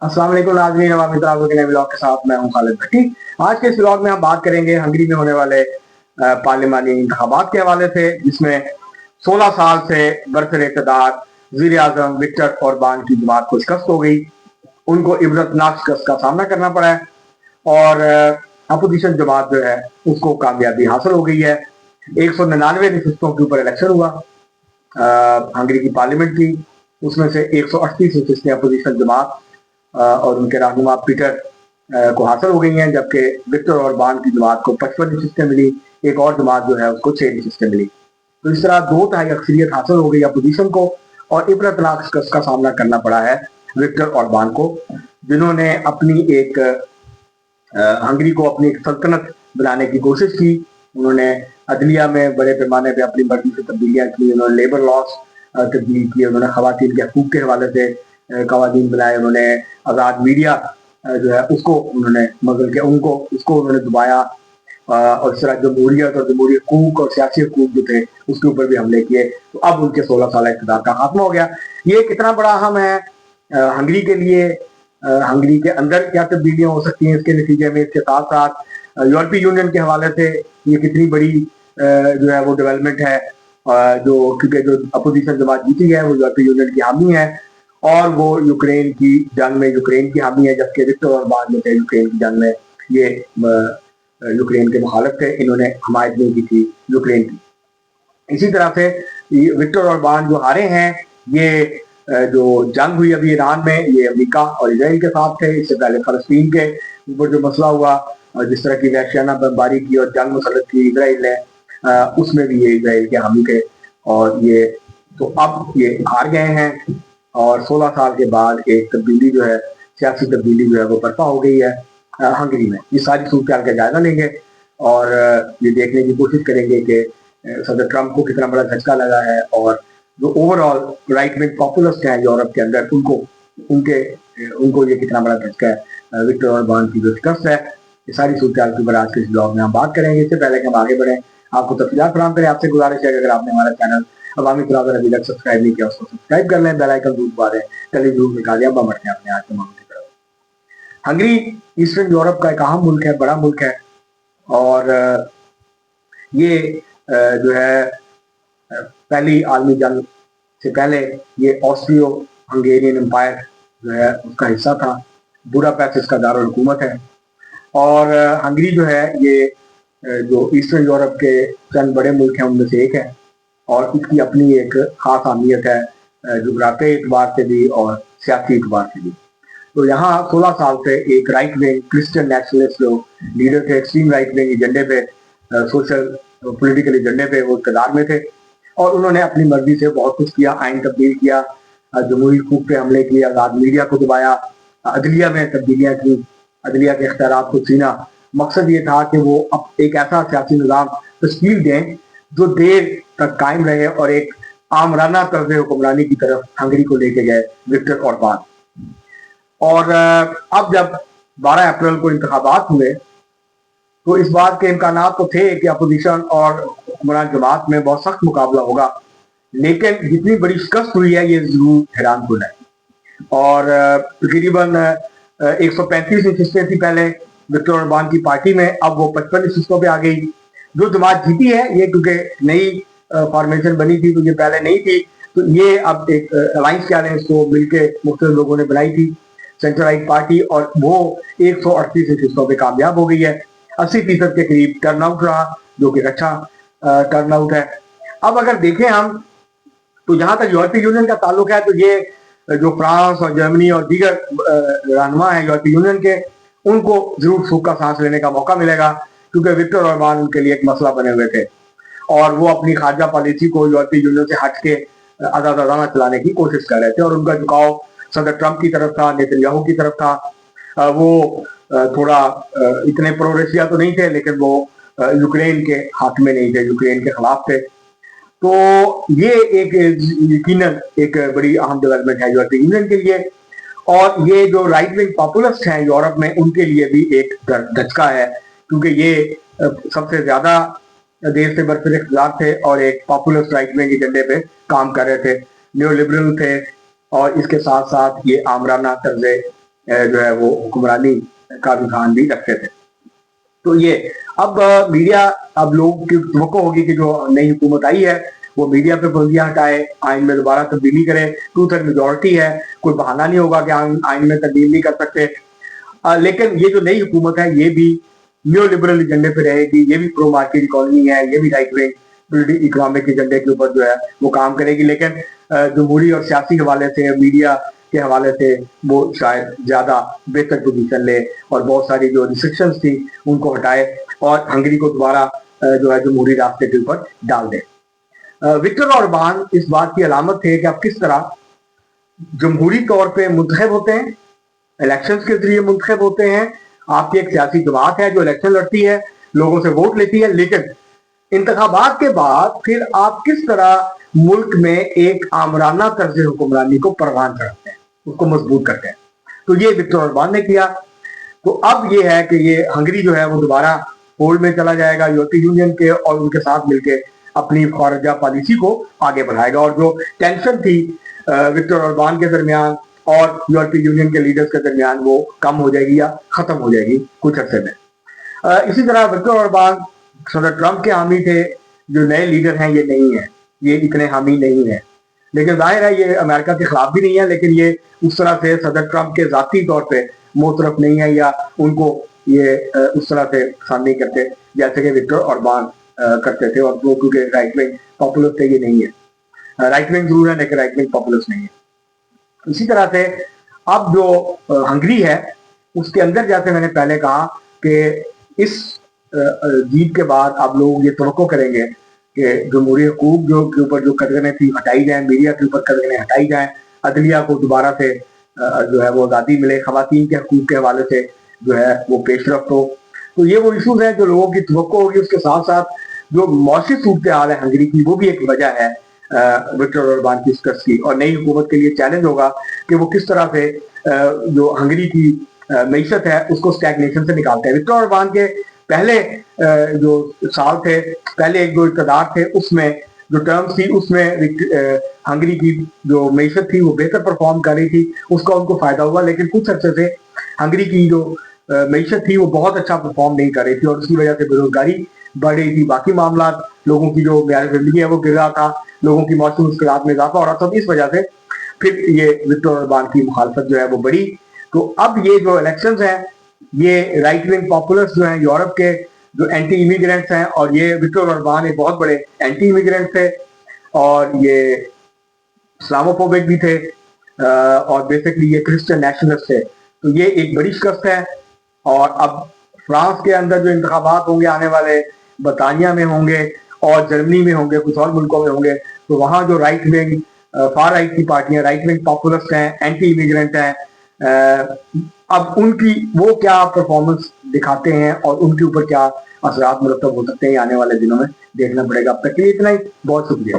अस्सलाम वालेकुम नाज़रीन, अवामी के नए ब्लॉग के साथ मैं हूं खालिद भट्टी। आज के इस ब्लॉग में हम बात करेंगे हंगरी में होने वाले पार्लिमानी इंतखाबात के हवाले से, जिसमें 16 साल से बरसर इक़्तिदार वज़ीर आज़म विक्टर ओरबान की जमात को शिकस्त हो गई। उनको इबरतनाक शिकस्त का सामना करना पड़ा है और अपोजिशन जमात जो है उसको कामयाबी हासिल हो गई है। 199 नशिस्तों के ऊपर इलेक्शन हुआ हंगरी की पार्लियामेंट की, उसमें से 138 नशिस्तें अपोजिशन जमात और उनके रहनुमा पीटर को हासिल हो गई हैं, जबकि विक्टर ओरबान की जमात को 55 नशिस्तें मिली। एक और जमात जो है उसको 6 नशिस्तें मिली। तो इस तरह 2/3 अक्सरियत हासिल हो गई अपोजिशन को और इबरतनाक शिकस्त का सामना करना पड़ा है विक्टर ओरबान को, जिन्होंने अपनी एक हंगरी को अपनी एक सल्तनत बनाने की कोशिश की। उन्होंने अदलिया में बड़े पैमाने पर अपनी मर्जी से तब्दीलियाँ की, उन्होंने लेबर लॉस तब्दील किए, उन्होंने खवातीन के हकूक़ के हवाले से कवानीन बनाए, उन्होंने आज़ाद मीडिया जो है उसको उन्होंने मतलब के उनको उसको उन्होंने दबाया और इस तरह जमहूरियत और जमहूरी हकूक़ और सियासी हकूक़ जो थे उसके ऊपर भी हमले किए। तो अब उनके 16 साल इक़्तिदार का खात्मा हो गया। ये कितना बड़ा अहम है हंगरी के लिए, हंगरी के अंदर क्या तब्दीलियाँ हो सकती हैं इसके नतीजे में, इसके साथ साथ यूरोपीय यूनियन के हवाले से ये कितनी बड़ी जो है वो डेवलपमेंट है, जो क्योंकि जो अपोजिशन जमात जीती है वो यूरोपीय यूनियन की हामी है और वो यूक्रेन की जंग में यूक्रेन की हामी है, जबकि विक्टर ओरबान जो थे यूक्रेन की जंग में ये यूक्रेन के मुखालिफ थे, इन्होंने हमायत नहीं की थी यूक्रेन की। इसी तरह से विक्टर ओरबान जो हारे हैं, ये जो जंग हुई अभी ईरान में, ये अमेरिका और इसराइल के साथ थे। इससे पहले फलस्तीन के ऊपर जो मसला हुआ, जिस तरह की वहशियाना बमबारी की और जंग मुसल्लत की इसराइल ने, उसमें भी ये इसराइल के हामी थे और ये तो अब ये हार गए हैं और 16 साल के बाद एक तब्दीली जो है, सियासी तब्दीली जो है वो बर्पा हो गई है हंगरी में। ये सारी सूरत का जायजा लेंगे और ये देखने की कोशिश करेंगे कि सदर ट्रंप को कितना बड़ा झटका लगा है और जो ओवरऑल राइट विंग पॉपुलिस्ट हैं यूरोप के अंदर उनको ये कितना बड़ा झटका है विक्टर ओरबान की जो शिकस्त है। ये सारी सूरत के ऊपर आज के इस ब्लॉग में हम बात करेंगे। इससे पहले कि हम आगे बढ़ें, आपको तफसीलात फराहम करें, आपसे गुजारिश है कि अगर आपने हमारा चैनल अवामी ब्लॉगर अभी तक सब्सक्राइब नहीं किया उसको सब्सक्राइब कर लें, बेल आइकन जरूर दबा दें। चलिए जरूर निकालिए, अब बढ़ते हैं अपने आज के मामले की तरफ। हंगरी ईस्टर्न यूरोप का एक अहम मुल्क है, बड़ा मुल्क है और ये जो है पहली आलमी जंग से पहले ये ऑस्ट्रियो हंगेरियन एम्पायर जो है उसका हिस्सा था। बुडापेस्ट इसका दारुल हुकूमत है और हंगरी जो है ये जो ईस्टर्न यूरोप के चंद बड़े मुल्क हैं उनमें से एक है और इसकी अपनी एक खास अहमियत है जुग्राफी एतबार से भी और सियासी एतबार से भी। तो यहाँ 16 साल से एक राइट विंग क्रिश्चियन नेशनलिस्ट जो लीडर थे, एक्सट्रीम राइट विंग एजेंडे पे, सोशल पॉलिटिकल एजेंडे पे वो इक़्तिदार में थे और उन्होंने अपनी मर्जी से बहुत कुछ किया, आइन तब्दील किया, जमहूरी हकूक़ पे हमले किए, आज़ाद मीडिया को दबाया, अदलिया में तब्दीलियाँ की, अदलिया के इख्तियारात को छीना। मकसद ये था कि वो अब एक ऐसा सियासी निज़ाम तश्कील दें जो देर तक कायम रहे और एक आमराना तर्ज़ हुक्मरानी की तरफ हंगरी को लेके गए विक्टर ओरबान। और अब जब 12 अप्रैल को इंतखाबात हुए तो इस बात के इम्कानात तो थे कि अपोजिशन और हुक्मरान जमात में बहुत सख्त मुकाबला होगा, लेकिन जितनी बड़ी शिकस्त हुई है ये जरूर हैरान कुन है। और तकरीबन 135 नशिस्तें थी पहले विक्टर ओरबान की पार्टी में, अब वो 55 नशिस्तों पे आ गई। जो जमात जीती है ये क्योंकि नई फॉर्मेशन बनी थी, तो ये पहले नहीं थी, तो ये अब एक अलाइंस क्या है इसको मिलके मुख्तलिफ लोगों ने बनाई थी, सेंटर राइट पार्टी, और वो 138 नशिस्तों पे कामयाब हो गई है। 80% के करीब टर्न आउट रहा, जो कि अच्छा टर्न आउट है। अब अगर देखें हम तो जहां तक यूरोपीय यूनियन का ताल्लुक है, तो ये जो फ्रांस और जर्मनी और दीगर रहनुमा है यूरोपीय यूनियन के, उनको जरूर सूख का सांस लेने का मौका मिलेगा, क्योंकि विक्टर ओरबान उनके लिए एक मसला बने हुए थे और वो अपनी खारजा पॉलिसी को यूरोपीय यूनियन से हट के आज़ादाना चलाने की कोशिश कर रहे थे और उनका झुकाव सदर ट्रंप की तरफ था, नेतन्याहू की तरफ था। वो थोड़ा इतने प्रो रशिया तो नहीं थे, लेकिन वो यूक्रेन के हाथ में नहीं थे, यूक्रेन के खिलाफ थे। तो ये एक यकीनन एक बड़ी अहम डेवलपमेंट है यूरोपीय यूनियन के लिए और ये जो राइट विंग पॉपुलिस्ट हैं यूरोप में उनके लिए भी एक धचका है, क्योंकि ये सबसे ज्यादा देर से बरसर इख्तियार थे और एक पॉपुलिस्ट राइट विंग एजेंडे पे काम कर रहे थे, न्यू लिबरल थे और इसके साथ साथ ये आमराना तर्ज जो है वो हुक्मरानी का रुझान भी रखते थे। तो ये अब मीडिया, अब लोगों की तवक्को होगी कि जो नई हुकूमत आई है वो मीडिया पे पाबंदियां हटाए, आइन में दोबारा तब्दीली करे, 2/3 मेजोरिटी है, कोई बहाना नहीं होगा कि आइन में तब्दील नहीं कर सकते। लेकिन ये जो नई हुकूमत है ये भी न्यू लिबरल एजेंडे पे रहेगी, ये भी प्रो मार्केट इकोनॉमी है, ये भी राइट विंग इकोनॉमिक एजेंडे के ऊपर जो है वो काम करेगी। लेकिन जमहूरी और सियासी हवाले से, मीडिया के हवाले से वो शायद ज्यादा बेहतर पोजीशन ले और बहुत सारी जो रिस्ट्रिक्शंस थी उनको हटाए और हंगरी को दोबारा जो है जमहूरी रास्ते के ऊपर डाल दे। विक्टर ऑर्बान इस बात की अलामत थे कि आप किस तरह जमहूरी तौर पे मुंतखब होते हैं, इलेक्शंस के जरिए मुंतखब होते हैं। आपकी एक सियासी जमात है जो इलेक्शन लड़ती है, लोगों से वोट लेती है, लेकिन इंतखाबात के बाद फिर आप किस तरह मुल्क में एक आमराना तर्ज हुक्मरानी को परवान चढ़ाते हैं, उसको मजबूत करते हैं। तो ये विक्टर ऑर्बान ने किया। तो अब ये है कि ये हंगरी जो है वो दोबारा होल्ड में चला जाएगा यूरोपीय यूनियन के और उनके साथ मिलकर अपनी खारजा पॉलिसी को आगे बढ़ाएगा। और जो टेंशन थी विक्टर ऑर्बान के दरमियान और यूरोपीय यूनियन के लीडर्स के दरमियान वो कम हो जाएगी या खत्म हो जाएगी कुछ अर्से में। इसी तरह विक्टर ऑर्बान सदर ट्रंप के हामी थे, जो नए लीडर हैं ये नहीं है, ये इतने हामी नहीं है। लेकिन जाहिर है ये अमेरिका के खिलाफ भी नहीं है, लेकिन ये उस तरह से सदर ट्रंप के जाती तौर पे मोतरफ नहीं है या उनको ये उस तरह से पसंद नहीं करते जैसे कि विक्टर ऑर्बान करते थे। और वो क्योंकि राइट विंग पॉपुलर थे, ये नहीं है, राइट विंग जरूर है लेकिन राइट विंग पॉपुलर नहीं है। इसी तरह से अब जो हंगरी है उसके अंदर, जैसे मैंने पहले कहा कि इस जीत के बाद आप लोग ये तवक्को करेंगे कि जमहूरी हकूक जो के ऊपर जो कदगने थी हटाई जाए, मीडिया के ऊपर कदगने हटाई जाए, अदलिया को दोबारा से जो है वो आज़ादी मिले, खवातीन के हकूक के हवाले से जो है वो पेशरफ्त हो। तो ये वो इशूज हैं जो लोगों की तवक्को होगी। उसके साथ साथ जो मौसी सूरत हाल है हंगरी की, वो भी एक वजह है विक्टर ऑर्बान की शिकस्त की। और नई हुकूमत के लिए चैलेंज होगा कि वो किस तरह से जो हंगरी की मीशत है उसको स्टैग्नेशन से निकालते हैं। विक्टर ऑर्बान के पहले जो साल थे, पहले एक दो इक़्तिदार थे, उसमें जो टर्म्स थी उसमें हंगरी की जो मीशत थी वो बेहतर परफॉर्म कर रही थी, उसका उनको फायदा हुआ। लेकिन कुछ अर्से से हंगरी की जो मीशत थी वो बहुत अच्छा परफॉर्म नहीं कर रही थी और उसकी वजह से बेरोजगारी बढ़ रही थी, बाकी मामला लोगों की जो म्यार जिंदगी है वो गिर रहा था, लोगों की मौसमी मुश्किलात में इजाफा हो रहा था। इस वजह से फिर ये विक्टर ऑर्बान की मुखालफत जो है वो बढ़ी। तो अब ये जो इलेक्शंस हैं ये राइट विंग पॉपुलर्स जो हैं यूरोप के, जो एंटी इमिग्रेंट्स हैं, और ये विक्टर ऑर्बान एक बहुत बड़े एंटी इमिग्रेंट थे और ये इस्लामोफोबिक भी थे और बेसिकली ये क्रिश्चियन नेशनलिस्ट थे। तो ये एक बड़ी शिकस्त है। और अब फ्रांस के अंदर जो इंतखाबात होंगे आने वाले, बरतानिया में होंगे और जर्मनी में होंगे, कुछ और मुल्कों में होंगे, तो वहाँ जो राइट विंग फार राइट की पार्टियां, राइट विंग पॉपुलिस्ट हैं, एंटी इमिग्रेंट हैं, अब उनकी वो क्या परफॉर्मेंस दिखाते हैं और उनके ऊपर क्या असरात मुरतब हो सकते हैं आने वाले दिनों में देखना पड़ेगा। अब तक के लिए इतना ही, बहुत शुक्रिया।